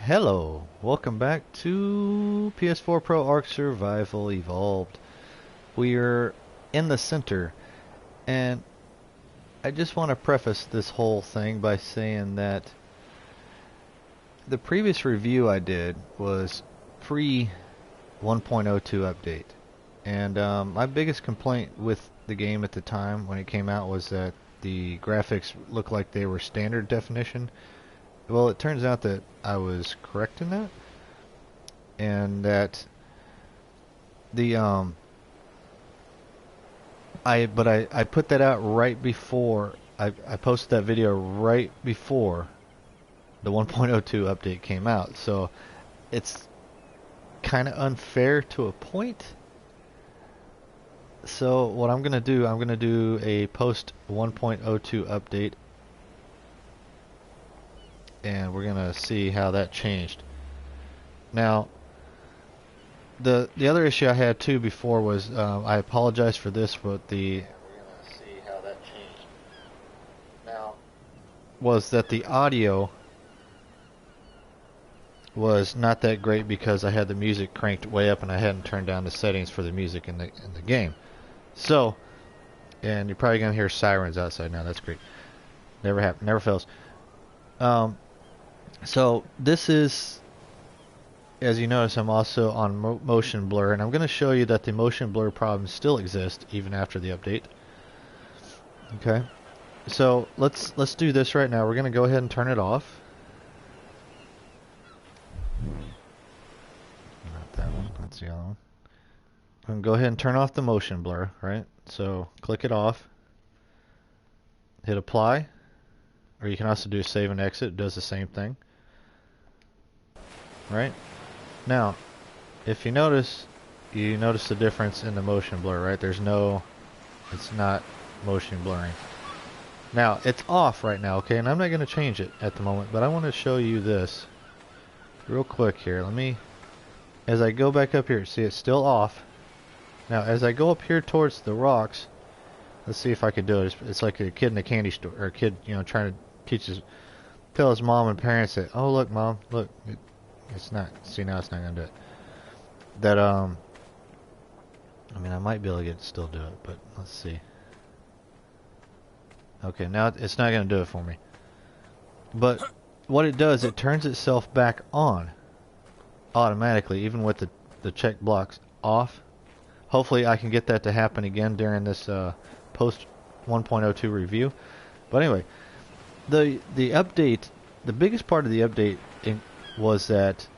Hello, welcome back to PS4 Pro Ark Survival Evolved. We're in the center, and I just want to preface this whole thing by saying that the previous review I did was pre 1.02 update, and my biggest complaint with the game at the time when it came out was that the graphics looked like they were standard definition. Well, it turns out that I was correct in that, and that the I put that out right before I posted that video right before the 1.02 update came out, so it's kind of unfair to a point. So what I'm gonna do a post 1.02 update, and we're gonna see how that changed. Now, the other issue I had too before was I apologize for this, but we're gonna see how that changed. Now, was that the audio was not that great because I had the music cranked way up and I hadn't turned down the settings for the music in the game. So, and you're probably gonna hear sirens outside now. That's great. Never happens. Never fails. So this is, as you notice, I'm also on motion blur, and I'm going to show you that the motion blur problems still exist even after the update. Okay, so let's do this right now. We're going to go ahead and turn it off. Not that one. That's the other one. I'm going to go ahead and turn off the motion blur. Right. So click it off. Hit apply, or you can also do save and exit. It does the same thing. Right. Now, if you notice the difference in the motion blur, right? It's not motion blurring. Now, it's off right now, okay? And I'm not going to change it at the moment, but I want to show you this real quick here. As I go back up here, see it's still off. Now, as I go up here towards the rocks, let's see if I can do it. It's like a kid in a candy store, or a kid, trying to tell his mom and parents that, oh, look, mom, look. It's not. See, now it's not gonna do it. That I mean, I might be able to still do it, but let's see. Okay, now it's not gonna do it for me. But what it does, it turns itself back on automatically, even with the check blocks off. Hopefully, I can get that to happen again during this post 1.02 review. But anyway, the update, the biggest part of the update was that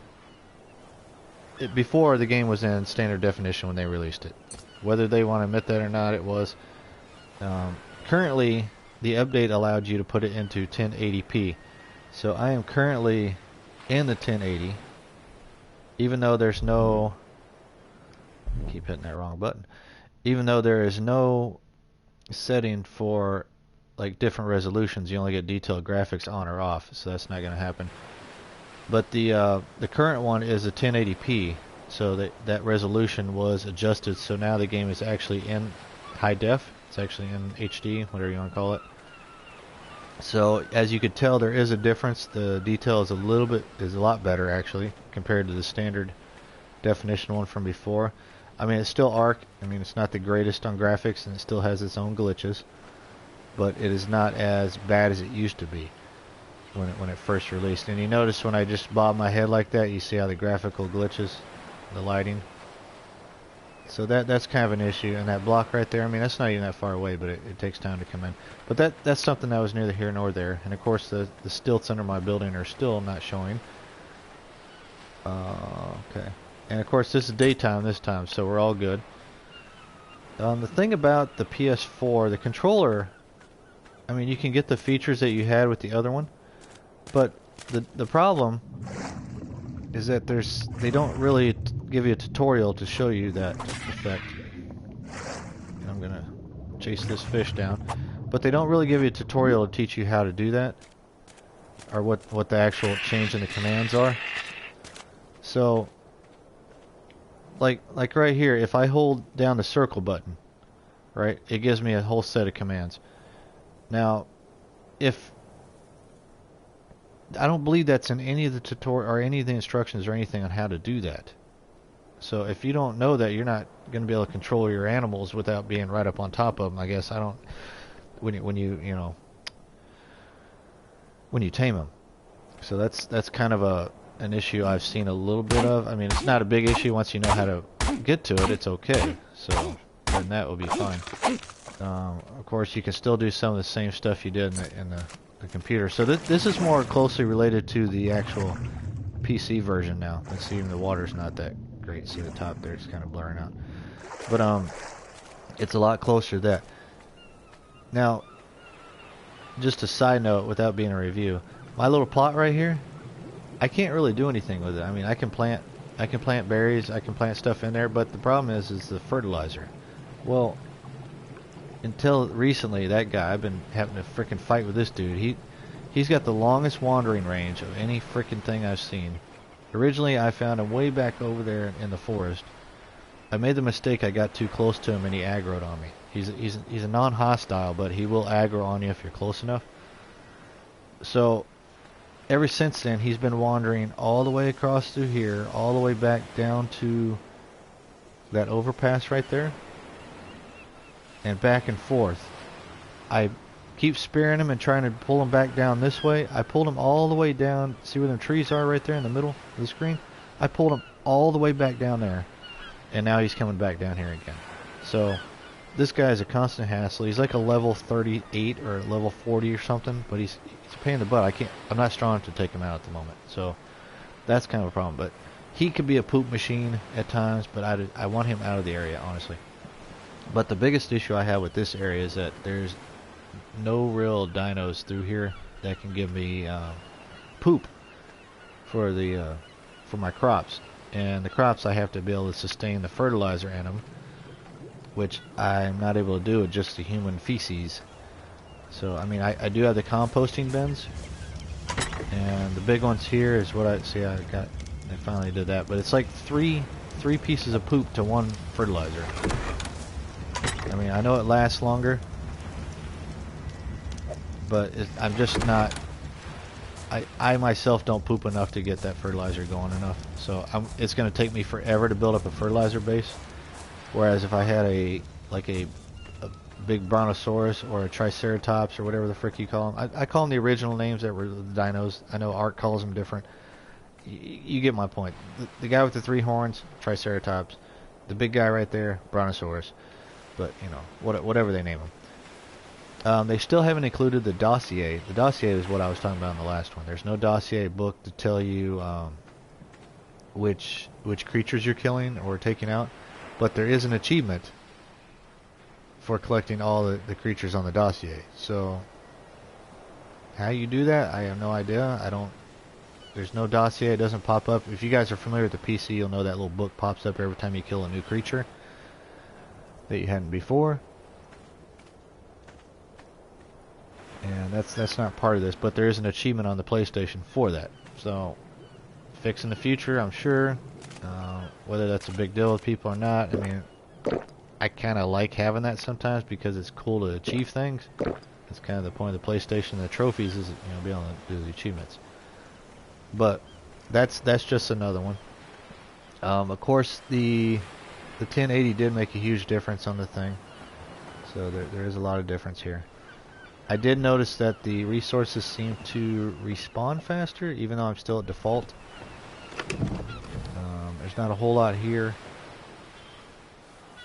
before the game was in standard definition when they released it. Whether they want to admit that or not, it was. Currently, the update allowed you to put it into 1080p. So I am currently in the 1080, even though there's no... I keep hitting that wrong button. Even though there is no setting for like different resolutions, you only get detailed graphics on or off, so that's not going to happen. But the current one is a 1080p, so that resolution was adjusted, so now the game is actually in high def. It's actually in HD, whatever you want to call it. So as you could tell, there is a difference. The detail is a lot better actually compared to the standard definition one from before. I mean, it's still Ark. I mean, it's not the greatest on graphics, and it still has its own glitches, but it is not as bad as it used to be when it first released. And you notice when I just bob my head like that, you see how the graphical glitches, the lighting. So that's kind of an issue. And that block right there, I mean, that's not even that far away, but it takes time to come in. But that's something that was neither here nor there. And of course, the stilts under my building are still not showing. Okay. And of course, this is daytime this time, so we're all good. The thing about the PS4, the controller, I mean, you can get the features that you had with the other one, but the problem is that they don't really give you a tutorial to show you that effect. And I'm gonna chase this fish down, but they don't really give you a tutorial to teach you how to do that, or what the actual change in the commands are. So, like right here, if I hold down the circle button, right, it gives me a whole set of commands. Now, if I don't believe that's in any of the tutorial or any of the instructions or anything on how to do that. So if you don't know that, you're not going to be able to control your animals without being right up on top of them. I guess I don't. When you tame them. So that's kind of an issue I've seen a little bit of. I mean, it's not a big issue once you know how to get to it. It's okay. So then that will be fine. Of course, you can still do some of the same stuff you did in the computer. So this is more closely related to the actual PC version now. Let's see, even the water's not that great. See the top there, it's kind of blurring out. But it's a lot closer to that. Now, just a side note, without being a review, my little plot right here, I can't really do anything with it. I mean, I can plant berries, I can plant stuff in there, but the problem is the fertilizer. Well, until recently, that guy, I've been having a freaking fight with this dude. He's got the longest wandering range of any freaking thing I've seen. Originally, I found him way back over there in the forest. I made the mistake, I got too close to him and he aggroed on me. He's a non-hostile, but he will aggro on you if you're close enough. So, ever since then, he's been wandering all the way across through here, all the way back down to that overpass right there, and back and forth. I keep spearing him and trying to pull him back down this way. I pulled him all the way down. See where the trees are right there in the middle of the screen? I pulled him all the way back down there, and now he's coming back down here again. So this guy is a constant hassle. He's like a level 38 or level 40 or something, but he's a pain in the butt. I'm not strong enough to take him out at the moment, so that's kind of a problem. But he could be a poop machine at times, but I want him out of the area, honestly. But the biggest issue I have with this area is that there's no real dinos through here that can give me poop for my crops. And the crops, I have to be able to sustain the fertilizer in them, which I'm not able to do with just the human feces. So I mean, I do have the composting bins, and the big ones here is what I finally did that, but it's like three pieces of poop to one fertilizer. I mean, I know it lasts longer, but I'm just not. I myself don't poop enough to get that fertilizer going enough, so it's going to take me forever to build up a fertilizer base. Whereas if I had a big brontosaurus or a triceratops or whatever the frick you call them, I call them the original names that were the dinos. I know Art calls them different. You get my point. The guy with the 3 horns, triceratops. The big guy right there, brontosaurus. But you know, whatever they name them. They still haven't included the dossier. The dossier is what I was talking about in the last one. There's no dossier book to tell you which creatures you're killing or taking out, but there is an achievement for collecting all the creatures on the dossier. So how you do that, I have no idea. There's no dossier. It doesn't pop up. If you guys are familiar with the PC, you'll know that little book pops up every time you kill a new creature that you hadn't before. And that's not part of this, but there is an achievement on the PlayStation for that. So, fix in the future, I'm sure. Whether that's a big deal with people or not, I mean, I kind of like having that sometimes because it's cool to achieve things. That's kind of the point of the PlayStation. The trophies is, being able to do the achievements. But that's just another one. Of course, the 1080 did make a huge difference on the thing, so there is a lot of difference here. I did notice that the resources seem to respawn faster, even though I'm still at default. There's not a whole lot here,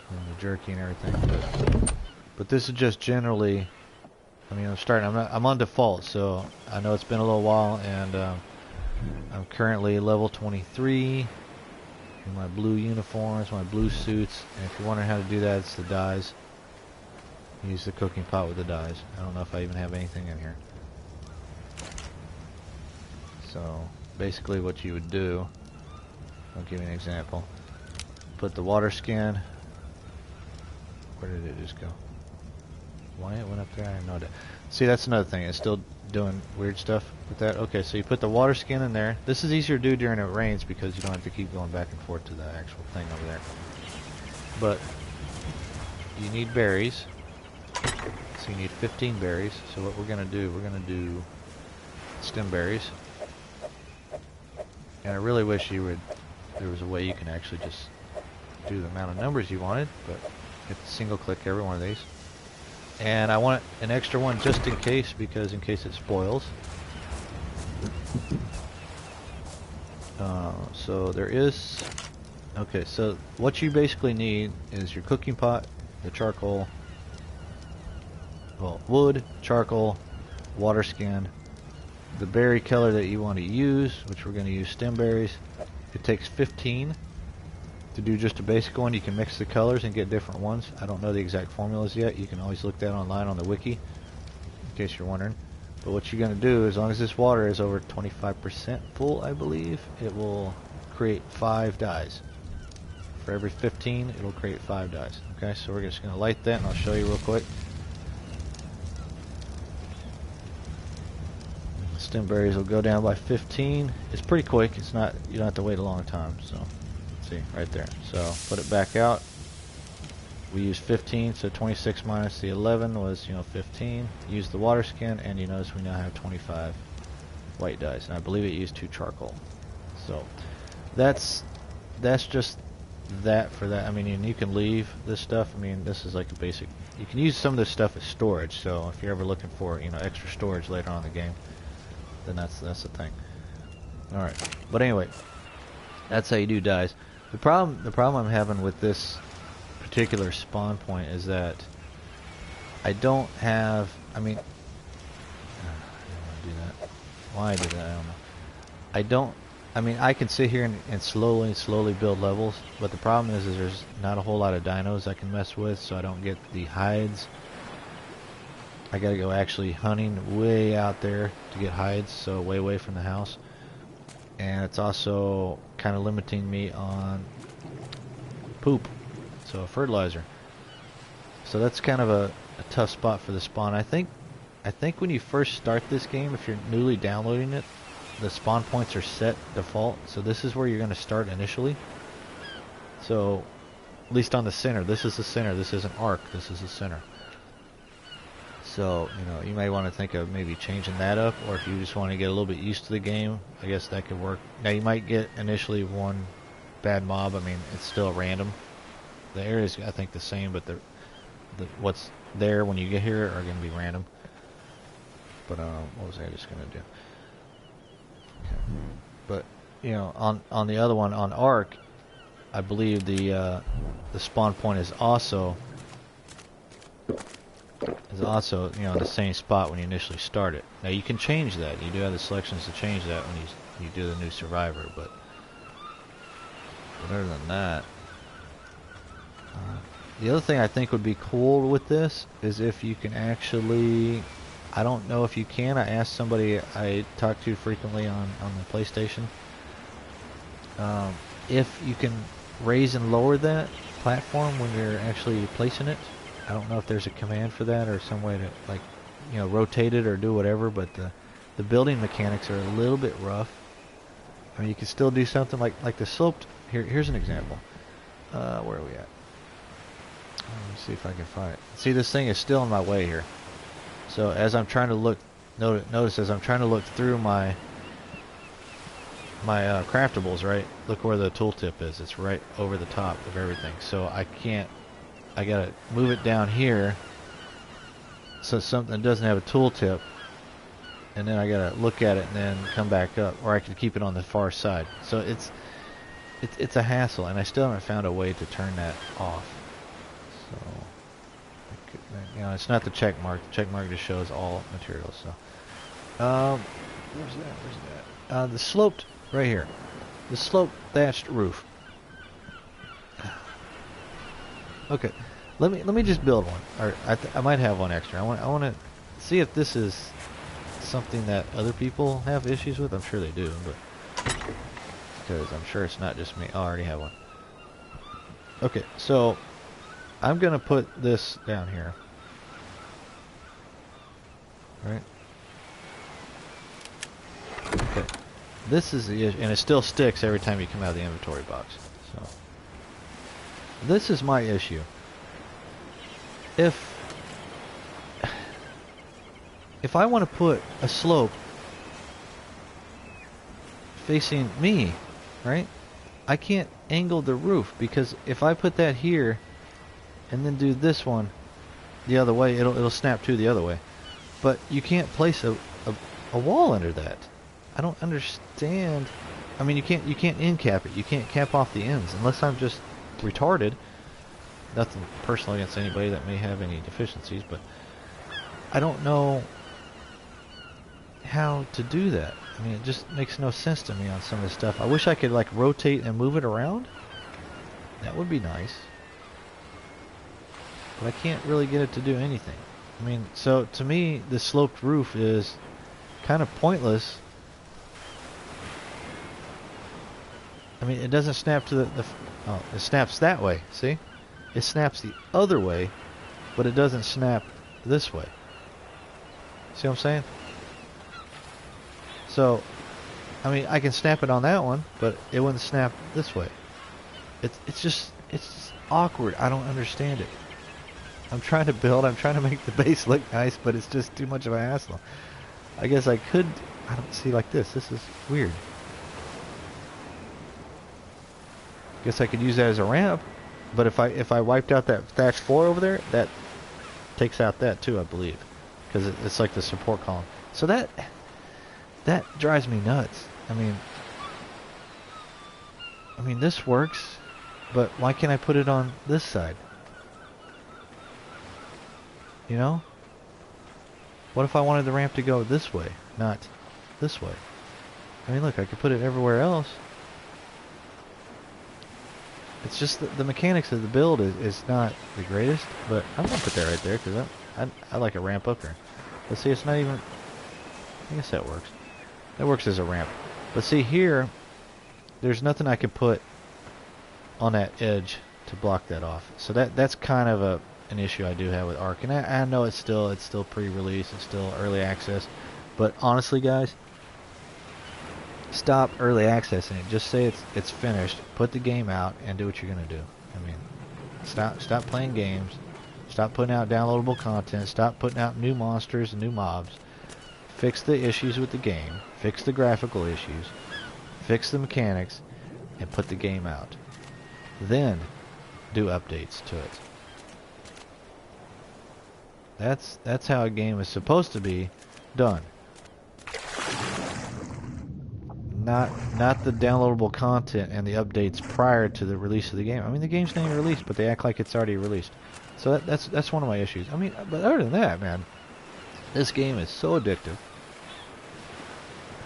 and the jerky and everything, but this is just generally. I mean, I'm on default, so I know it's been a little while, and I'm currently level 23 in my blue uniforms, my blue suits. And if you're wondering how to do that, it's the dyes. Use the cooking pot with the dyes. I don't know if I even have anything in here. So basically what you would do, I'll give you an example. Put the water skin. Where did it just go? Why it went up there, I have no idea. See, that's another thing. It's still doing weird stuff with that. Okay, so you put the water skin in there. This is easier to do during it rains because you don't have to keep going back and forth to the actual thing over there. But you need berries. So you need 15 berries. So what we're going to do stem berries. And I really wish there was a way you can actually just do the amount of numbers you wanted, but you have to single click every one of these. And I want an extra one just in case, because in case it spoils. So there is, okay, so what you basically need is your cooking pot, the charcoal, well, wood, charcoal, water skin, the berry color that you want to use, which we're going to use stem berries. It takes 15 to do just a basic one. You can mix the colors and get different ones. I don't know the exact formulas yet. You can always look that online on the wiki, in case you're wondering. But what you're going to do, as long as this water is over 25% full, I believe, it will create 5 dyes. For every 15, it'll create 5 dyes. Okay, so we're just going to light that, and I'll show you real quick. Stem berries will go down by 15. It's pretty quick. It's not, you don't have to wait a long time. So, see, right there. So, put it back out. We used 15, so 26 minus the 11 was, 15. Use the water skin, and you notice we now have 25 white dyes. And I believe it used 2 charcoal. So, that's just that for that. I mean, and you can leave this stuff. I mean, this is like a basic. You can use some of this stuff as storage. So, if you're ever looking for, extra storage later on in the game, then that's the thing. All right, but anyway, that's how you do dyes. The problem I'm having with this particular spawn point is that I don't have. I mean, I don't want to do that. Why I did that, I don't know. I don't. I mean, I can sit here and slowly build levels, but the problem is there's not a whole lot of dinos I can mess with, so I don't get the hides. I gotta go actually hunting way out there to get hides, so way away from the house. And it's also kind of limiting me on poop, so fertilizer. So that's kind of a tough spot for the spawn. I think when you first start this game, if you're newly downloading it, the spawn points are set default, so this is where you're going to start initially. So, at least on the center, this is the center, this is an arc, this is the center. So, you may want to think of maybe changing that up, or if you just want to get a little bit used to the game, I guess that could work. Now, you might get initially one bad mob. I mean, it's still random. The area's, I think, the same, but what's there when you get here are going to be random. But, what was I just going to do? Okay. But, on the other one, on Ark, I believe the spawn point is also the same spot when you initially start it. Now you can change that. You do have the selections to change that when you do the new survivor, but other than that, the other thing I think would be cool with this is if you can actually, I don't know if you can, I asked somebody I talk to frequently on the PlayStation, if you can raise and lower that platform when you're actually placing it. I don't know if there's a command for that or some way to, like, rotate it or do whatever, but the building mechanics are a little bit rough. I mean, you can still do something like the sloped. Here's an example. Where are we at? Let me see if I can find it. See, this thing is still in my way here. So as I'm trying to look, notice as I'm trying to look through my craftables, right? Look where the tooltip is. It's right over the top of everything. So I gotta move it down here so something doesn't have a tooltip, and then I gotta look at it and then come back up, or I could keep it on the far side. So it's a hassle, and I still haven't found a way to turn that off. So it's not the check mark. The check mark just shows all materials. So where's that? The sloped right here. The sloped thatched roof. Okay, let me just build one, or I might have one extra. I want to see if this is something that other people have issues with. I'm sure they do, but because I'm sure it's not just me. Oh, I already have one. Okay, so I'm gonna put this down here, right? Okay, this is the issue, and it still sticks every time you come out of the inventory box. So this is my issue. If I want to put a slope facing me, right? I can't angle the roof because if I put that here and then do this one the other way, it'll snap to the other way. But you can't place a wall under that. I don't understand. I mean, you can't end cap it. You can't cap off the ends unless I'm just retarded. Nothing personal against anybody that may have any deficiencies, but I don't know how to do that. I mean, it just makes no sense to me on some of this stuff. I wish I could like rotate and move it around. That would be nice. But I can't really get it to do anything. I mean, so to me, the sloped roof is kind of pointless. I mean, it doesn't snap to oh, it snaps that way, see? It snaps the other way, but it doesn't snap this way. See what I'm saying? So, I mean, I can snap it on that one, but it wouldn't snap this way. It's just awkward. I don't understand it. I'm trying to build, I'm trying to make the base look nice, but it's just too much of a hassle. I guess I could, I don't see like this. This is weird. Guess I could use that as a ramp, but if I wiped out that thatch floor over there, that takes out that too, I believe, because it's like the support column. So that drives me nuts. I mean this works, but why can't I put it on this side? You know? What if I wanted the ramp to go this way, not this way? I mean, look, I could put it everywhere else. It's just the mechanics of the build is not the greatest, but I'm going to put that right there because I like a ramp up there. But see, it's not even... I guess that works. That works as a ramp. But see here, there's nothing I can put on that edge to block that off. So that's kind of an issue I do have with Ark. And I know it's still pre-release, it's still early access. But honestly, guys, stop early accessing it. Just say it's finished. Put the game out and do what you're gonna do. I mean, stop playing games. Stop putting out downloadable content. Stop putting out new monsters and new mobs. Fix the issues with the game. Fix the graphical issues. Fix the mechanics, and put the game out. Then do updates to it. That's how a game is supposed to be done. Not the downloadable content and the updates prior to the release of the game. I mean, the game's not even released, but they act like it's already released. So that's one of my issues. I mean, but other than that, man, this game is so addictive.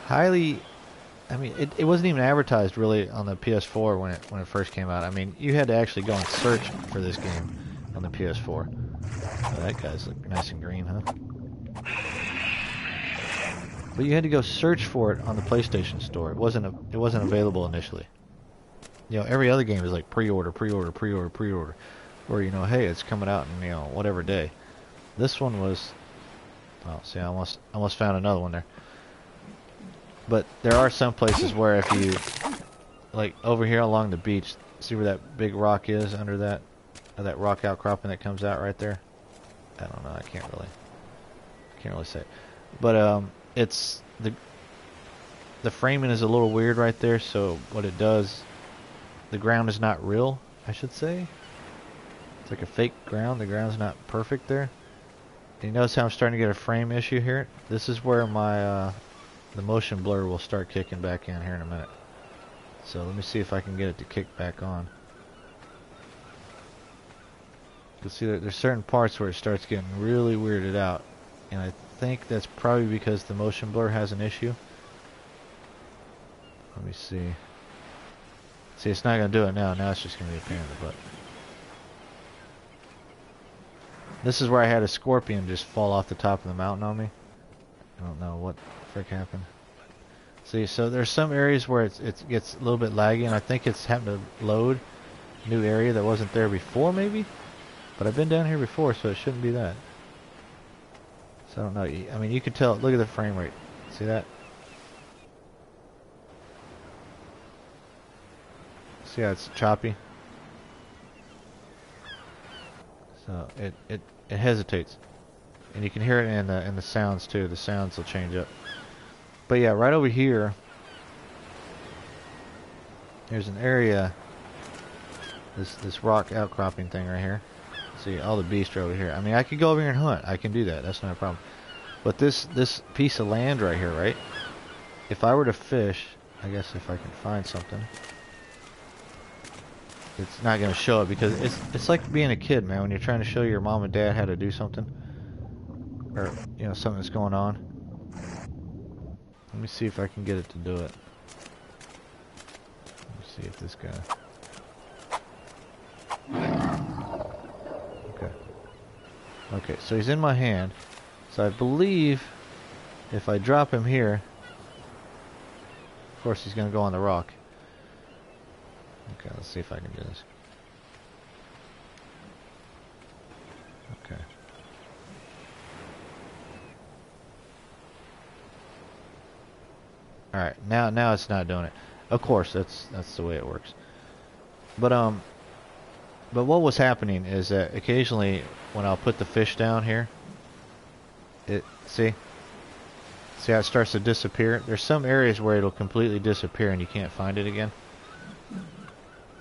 Highly, I mean, it wasn't even advertised really on the PS4 when it first came out. I mean, you had to actually go and search for this game on the PS4. Oh, that guy's looking nice and green, huh? But you had to go search for it on the PlayStation Store. It wasn't available initially. You know, every other game is like pre-order, or you know, hey, it's coming out in, you know, whatever day. This one was, oh, see, I almost found another one there. But there are some places where if you, like over here along the beach, see where that big rock is under that rock outcropping that comes out right there? I don't know, I can't really say. But it's the framing is a little weird right there, so what it does, the ground is not real, I should say. It's like a fake ground. The ground's not perfect there. And you notice how I'm starting to get a frame issue here? This is where my the motion blur will start kicking back in here in a minute. So let me see if I can get it to kick back on. You can see that there's certain parts where it starts getting really weirded out, and I think that's probably because the motion blur has an issue. Let me see. See, it's not going to do it now. Now it's just going to be a pain in the butt. This is where I had a scorpion just fall off the top of the mountain on me. I don't know what the frick happened. See, so there's some areas where it gets a little bit laggy, and I think it's happened to load a new area that wasn't there before, maybe? But I've been down here before, so it shouldn't be that. So I don't know. I mean, you can tell. Look at the frame rate. See that? See how it's choppy? So it hesitates, and you can hear it in the sounds too. The sounds will change up. But yeah, right over here, There's an area, this rock outcropping thing right here. See, all the beasts are over here. I mean, I could go over here and hunt. I can do that. That's not a problem. But this piece of land right here, right? If I were to fish, I guess if I can find something, it's not going to show it because it's like being a kid, man. When you're trying to show your mom and dad how to do something, or you know, something that's going on. Let me see if I can get it to do it. Let me see if this guy. Okay. Okay, so he's in my hand. So I believe if I drop him here, of course he's going to go on the rock. Okay, let's see if I can do this. Okay. Alright, now it's not doing it. Of course, that's the way it works. But what was happening is that occasionally when I'll put the fish down here, see how it starts to disappear? There's some areas where it'll completely disappear and you can't find it again.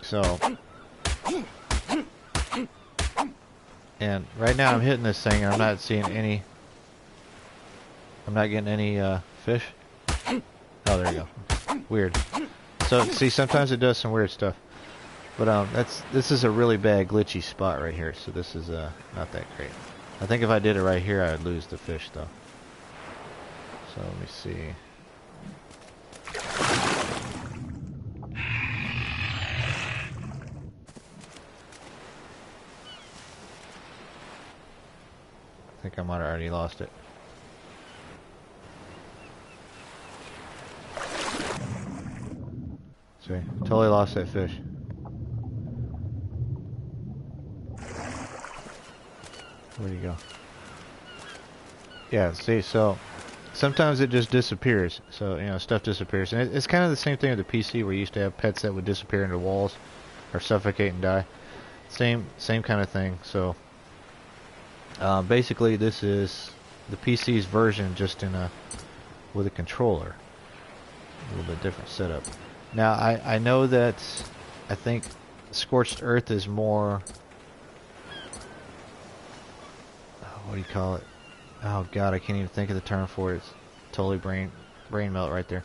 So, and right now I'm hitting this thing and I'm not seeing any, I'm not getting any fish. Oh, there you go. Weird. So, see, sometimes it does some weird stuff. But this is a really bad glitchy spot right here, so this is not that great. I think if I did it right here, I'd lose the fish though. So let me see. I think I might have already lost it. See, totally lost that fish. Where'd he go? Yeah, see, so sometimes it just disappears. So, you know, stuff disappears. And it's kind of the same thing with the PC where you used to have pets that would disappear into walls or suffocate and die. Same kind of thing. So, basically this is the PC's version just in with a controller. A little bit different setup. Now, I know that I think Scorched Earth is more... what do you call it? Oh god, I can't even think of the term for it. It's totally brain melt right there.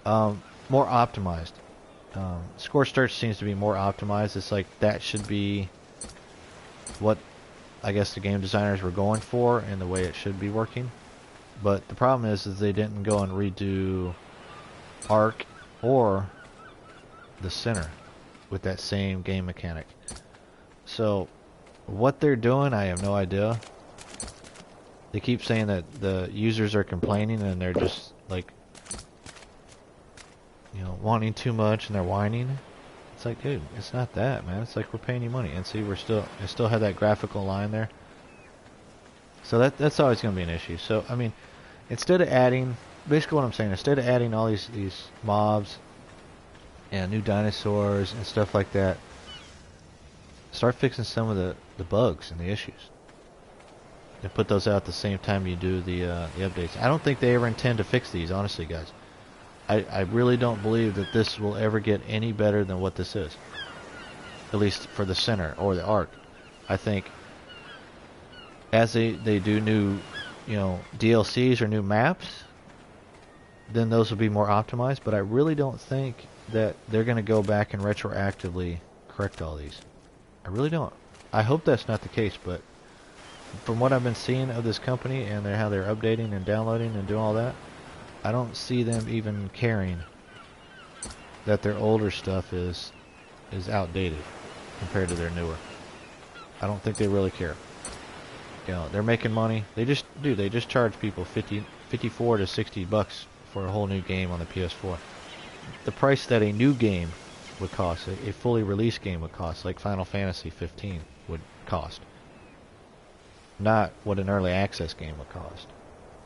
More optimized. Scorched Earth seems to be more optimized. It's like that should be what I guess the game designers were going for and the way it should be working. But the problem is they didn't go and redo Ark or the Center with that same game mechanic. So what they're doing, I have no idea. They keep saying that the users are complaining and they're just like, you know, wanting too much and they're whining. It's like, dude, it's not that, man. It's like we're paying you money. And see, I still have that graphical line there. So that's always going to be an issue. So I mean, instead of adding, basically what I'm saying, instead of adding all these mobs and new dinosaurs and stuff like that, start fixing some of the bugs and the issues. And put those out at the same time you do the updates. I don't think they ever intend to fix these, honestly, guys. I really don't believe that this will ever get any better than what this is. At least for the Center or the Ark. I think as they do new, you know, DLCs or new maps, then those will be more optimized. But I really don't think that they're going to go back and retroactively correct all these. I really don't. I hope that's not the case, but from what I've been seeing of this company and how they're updating and downloading and doing all that, I don't see them even caring that their older stuff is outdated compared to their newer. I don't think they really care. You know, they're making money. They just charge people 54 to 60 bucks for a whole new game on the PS4. The price that a new game would cost, a fully released game would cost, like Final Fantasy 15 would cost. Not what an early access game would cost.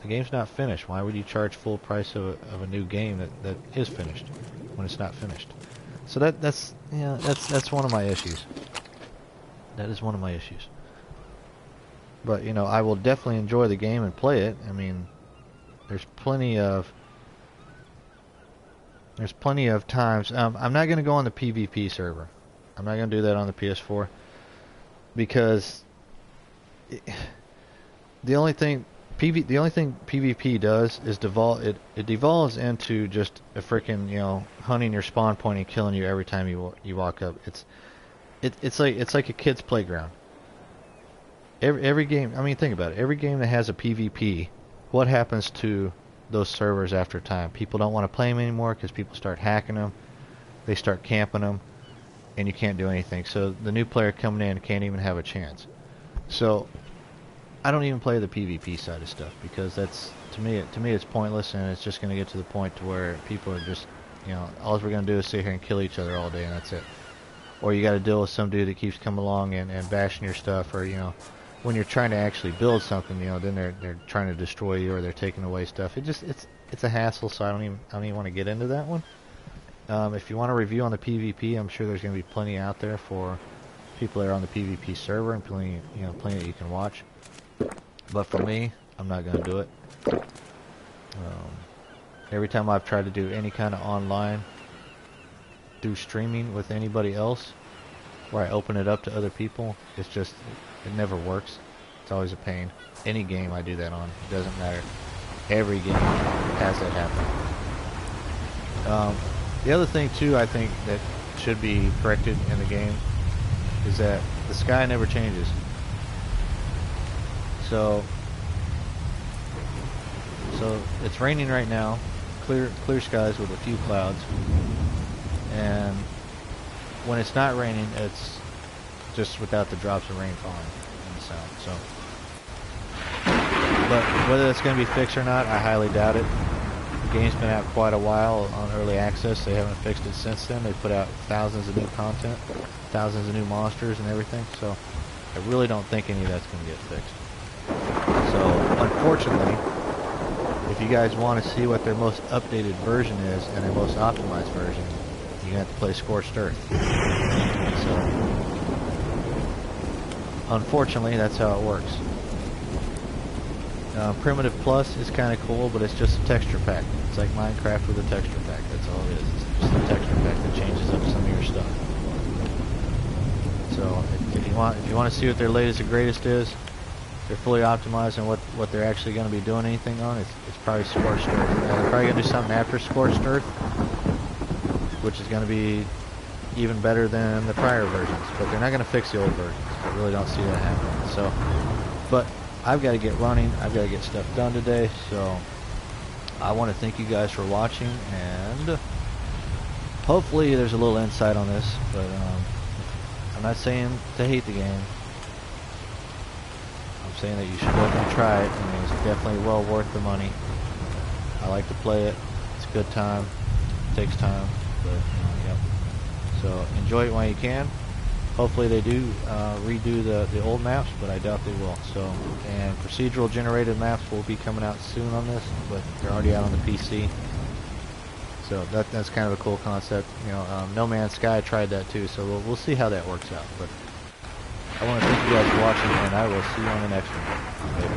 The game's not finished. Why would you charge full price of a new game that is finished when it's not finished? So that's one of my issues. That is one of my issues. But you know, I will definitely enjoy the game and play it. I mean, there's plenty of There's plenty of times. I'm not going to go on the PvP server. I'm not going to do that on the PS4 because the only thing PvP does is it devolves into just a freaking, you know, hunting your spawn point and killing you every time you walk up. It's like a kid's playground. Every game, I mean, think about it. Every game that has a PvP, what happens to those servers after time? People don't want to play them anymore because people start hacking them. They start camping them, and you can't do anything. So the new player coming in can't even have a chance. So I don't even play the PvP side of stuff because that's to me it's pointless, and it's just going to get to the point to where people are just, you know, all we're going to do is sit here and kill each other all day, and that's it. Or you got to deal with some dude that keeps coming along and bashing your stuff, or, you know, when you're trying to actually build something, you know, then they're trying to destroy you, or they're taking away stuff. It's a hassle, so I don't even want to get into that one. If you want a review on the PvP, I'm sure there's going to be plenty out there for people that are on the PvP server, and plenty that you can watch. But for me, I'm not going to do it. Every time I've tried to do any kind of online do streaming with anybody else, where I open it up to other people, it never works. It's always a pain. Any game I do that on, it doesn't matter. Every game has that happen. The other thing too, I think that should be corrected in the game is that the sky never changes. So it's raining right now, clear skies with a few clouds, and when it's not raining, it's just without the drops of rain falling in the south. So, but whether that's going to be fixed or not, I highly doubt it. The game's been out quite a while on early access. They haven't fixed it since then. They put out thousands of new content, thousands of new monsters and everything. So I really don't think any of that's going to get fixed. So unfortunately, if you guys want to see what their most updated version is and their most optimized version, you're going to have to play Scorched Earth. So unfortunately, that's how it works. Primitive Plus is kind of cool, but it's just a texture pack. It's like Minecraft with a texture pack. That's all it is. It's just a texture pack that changes up some of your stuff. So if you want to see what their latest and greatest is, they're fully optimized, and what they're actually going to be doing anything on, it's probably Scorched Earth. They're probably going to do something after Scorched Earth, which is going to be even better than the prior versions. But they're not going to fix the old versions. I really don't see that happening. So, but I've got to get running. I've got to get stuff done today. So I want to thank you guys for watching, and hopefully there's a little insight on this. But I'm not saying to hate the game. I'm saying that you should look and try it. I mean, it's definitely well worth the money. I like to play it. It's a good time. It takes time, but yep. So enjoy it while you can. Hopefully they do redo the old maps, but I doubt they will. So, and procedural generated maps will be coming out soon on this, but they're already out on the PC. So that's kind of a cool concept. You know, No Man's Sky tried that too, so we'll see how that works out. But I want to thank you guys for watching, and I will see you on the next one. Later.